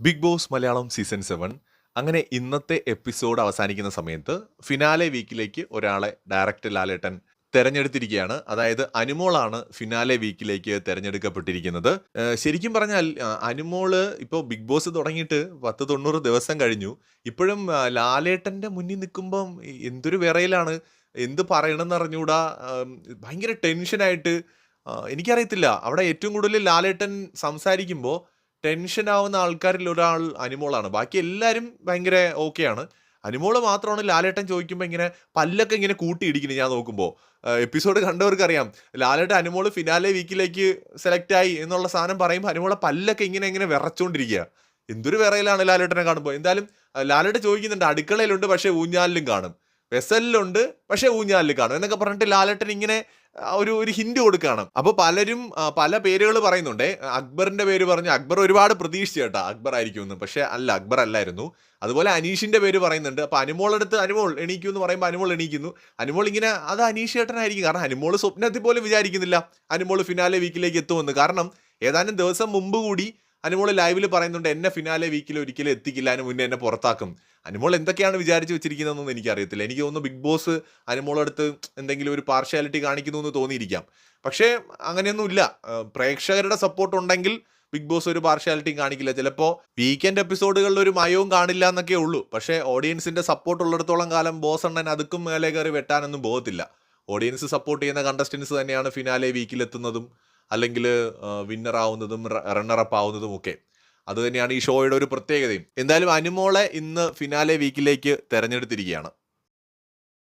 Big boss Malayalam season 7 അങ്ങനെ ഇന്നത്തെ episode അവസാനിക്കുന്ന സമയത്ത് ഫിനാലെ വീക്കിലേക്ക് ഒരാളെ ഡയറക്റ്റ് ലാലേട്ടൻ തെരഞ്ഞെടുത്തിരിക്കുകയാണ്. അതായത് അനുമോളാണ് ഫിനാലെ വീക്കിലേക്ക് തെരഞ്ഞെടുക്കപ്പെട്ടിരിക്കുന്നത്. ശരിക്കും പറഞ്ഞാൽ അനുമോള് ഇപ്പോൾ ബിഗ് ബോസ് തുടങ്ങിയിട്ട് 90 ദിവസം കഴിഞ്ഞു. ഇപ്പോഴും ലാലേട്ടന്റെ മുന്നിൽ നിൽക്കുമ്പം എന്തൊരു വിറയലാണ്, എന്ത് പറയണമെന്ന് അറിഞ്ഞൂടാ. ഭയങ്കര ടെൻഷനായിട്ട് എനിക്കറിയത്തില്ല. അവിടെ ഏറ്റവും കൂടുതൽ ലാലേട്ടൻ സംസാരിക്കുമ്പോൾ ടെൻഷൻ ആവുന്ന ആൾക്കാരിൽ ഒരാൾ അനുമോളാണ്. ബാക്കി എല്ലാവരും ഭയങ്കര ഓക്കെയാണ്. അനുമോള് മാത്രമാണ് ലാലേട്ടൻ ചോദിക്കുമ്പോൾ ഇങ്ങനെ പല്ലൊക്കെ ഇങ്ങനെ കൂട്ടിയിടിക്കുന്നത് ഞാൻ നോക്കുമ്പോൾ. എപ്പിസോഡ് കണ്ടവർക്കറിയാം, ലാലേട്ടൻ അനുമോള് ഫിനാലെ വീക്കിലേക്ക് സെലക്ട് ആയി എന്നുള്ള സാധനം പറയുമ്പോൾ അനുമോളെ പല്ലൊക്കെ ഇങ്ങനെ ഇങ്ങനെ വിറച്ചുകൊണ്ടിരിക്കുക. എന്തൊരു വിറയിലാണ് ലാലേട്ടനെ കാണുമ്പോൾ. എന്തായാലും ലാലേട്ടൻ ചോദിക്കുന്നുണ്ട്, അടുക്കളയിലുണ്ട് പക്ഷേ ഊഞ്ഞാലിലും കാണും, വെസലിലുണ്ട് പക്ഷേ ഊഞ്ഞാലിൽ കാണും എന്നൊക്കെ പറഞ്ഞിട്ട് ലാലേട്ടൻ ഇങ്ങനെ ഒരു ഒരു ഹിന്റ് കൊടുക്കുകയാണ്. അപ്പോൾ പലരും പല പേരുകൾ പറയുന്നുണ്ട്. അക്ബറിന്റെ പേര് പറഞ്ഞു. അക്ബർ ഒരുപാട് പ്രതീക്ഷിച്ചു കേട്ടോ അക്ബർ ആയിരിക്കുമെന്ന്. പക്ഷേ അല്ല, അക്ബർ അല്ലായിരുന്നു. അതുപോലെ അനീഷിന്റെ പേര് പറയുന്നുണ്ട്. അപ്പോൾ അനുമോളടുത്ത് അനുമോൾ എണീക്കൂ എന്ന് പറയുമ്പോൾ അനുമോൾ എണീക്കുന്നു. അനുമോൾ ഇങ്ങനെ അത് അനീഷ് ചേട്ടനായിരിക്കും. കാരണം അനുമോൾ സ്വപ്നത്തിൽ പോലും വിചാരിക്കുന്നില്ല അനുമോൾ ഫിനാലെ വീക്കിലേക്ക് എത്തുമെന്ന്. കാരണം ഏതാനും ദിവസം മുമ്പ് കൂടി അനുമോൾ ലൈവിൽ പറയുന്നുണ്ട്, എന്നെ ഫിനാലെ വീക്കിൽ ഒരിക്കലും എത്തിക്കില്ല, അതിന് മുന്നേ എന്നെ പുറത്താക്കും. അനുമോൾ എന്തൊക്കെയാണ് വിചാരിച്ച് വെച്ചിരിക്കുന്നതെന്നൊന്നും എനിക്കറിയത്തില്ല. എനിക്ക് തോന്നുന്നു ബിഗ് ബോസ് അനുമോളടുത്ത് എന്തെങ്കിലും ഒരു പാർഷ്യാലിറ്റി കാണിക്കുന്നു എന്ന് തോന്നിയിരിക്കാം. പക്ഷേ അങ്ങനെയൊന്നുമില്ല. പ്രേക്ഷകരുടെ സപ്പോർട്ട് ഉണ്ടെങ്കിൽ ബിഗ് ബോസ് ഒരു പാർഷ്യാലിറ്റിയും കാണിക്കില്ല. ചിലപ്പോൾ വീക്കെൻഡ് എപ്പിസോഡുകളിൽ ഒരു മയവും കാണില്ല എന്നൊക്കെ ഉള്ളൂ. പക്ഷേ ഓഡിയൻസിന്റെ സപ്പോർട്ട് ഉള്ളിടത്തോളം കാലം ബോസ് അണ്ണൻ അതുക്കും മേലെ കയറി വെട്ടാനൊന്നും പോകത്തില്ല. ഓഡിയൻസ് സപ്പോർട്ട് ചെയ്യുന്ന കണ്ടസ്റ്റൻസ് തന്നെയാണ് ഫിനാലെ വീക്കിലെത്തുന്നതും അല്ലെങ്കിൽ വിന്നർ ആവുന്നതും റണ്ണറപ്പ് ആവുന്നതും ഒക്കെ. അത് തന്നെയാണ് ഈ ഷോയുടെ ഒരു പ്രത്യേകതയും. എന്തായാലും അനുമോളെ ഇന്ന് ഫിനാലെ വീക്കിലേക്ക് തെരഞ്ഞെടുത്തിരിക്കുകയാണ്.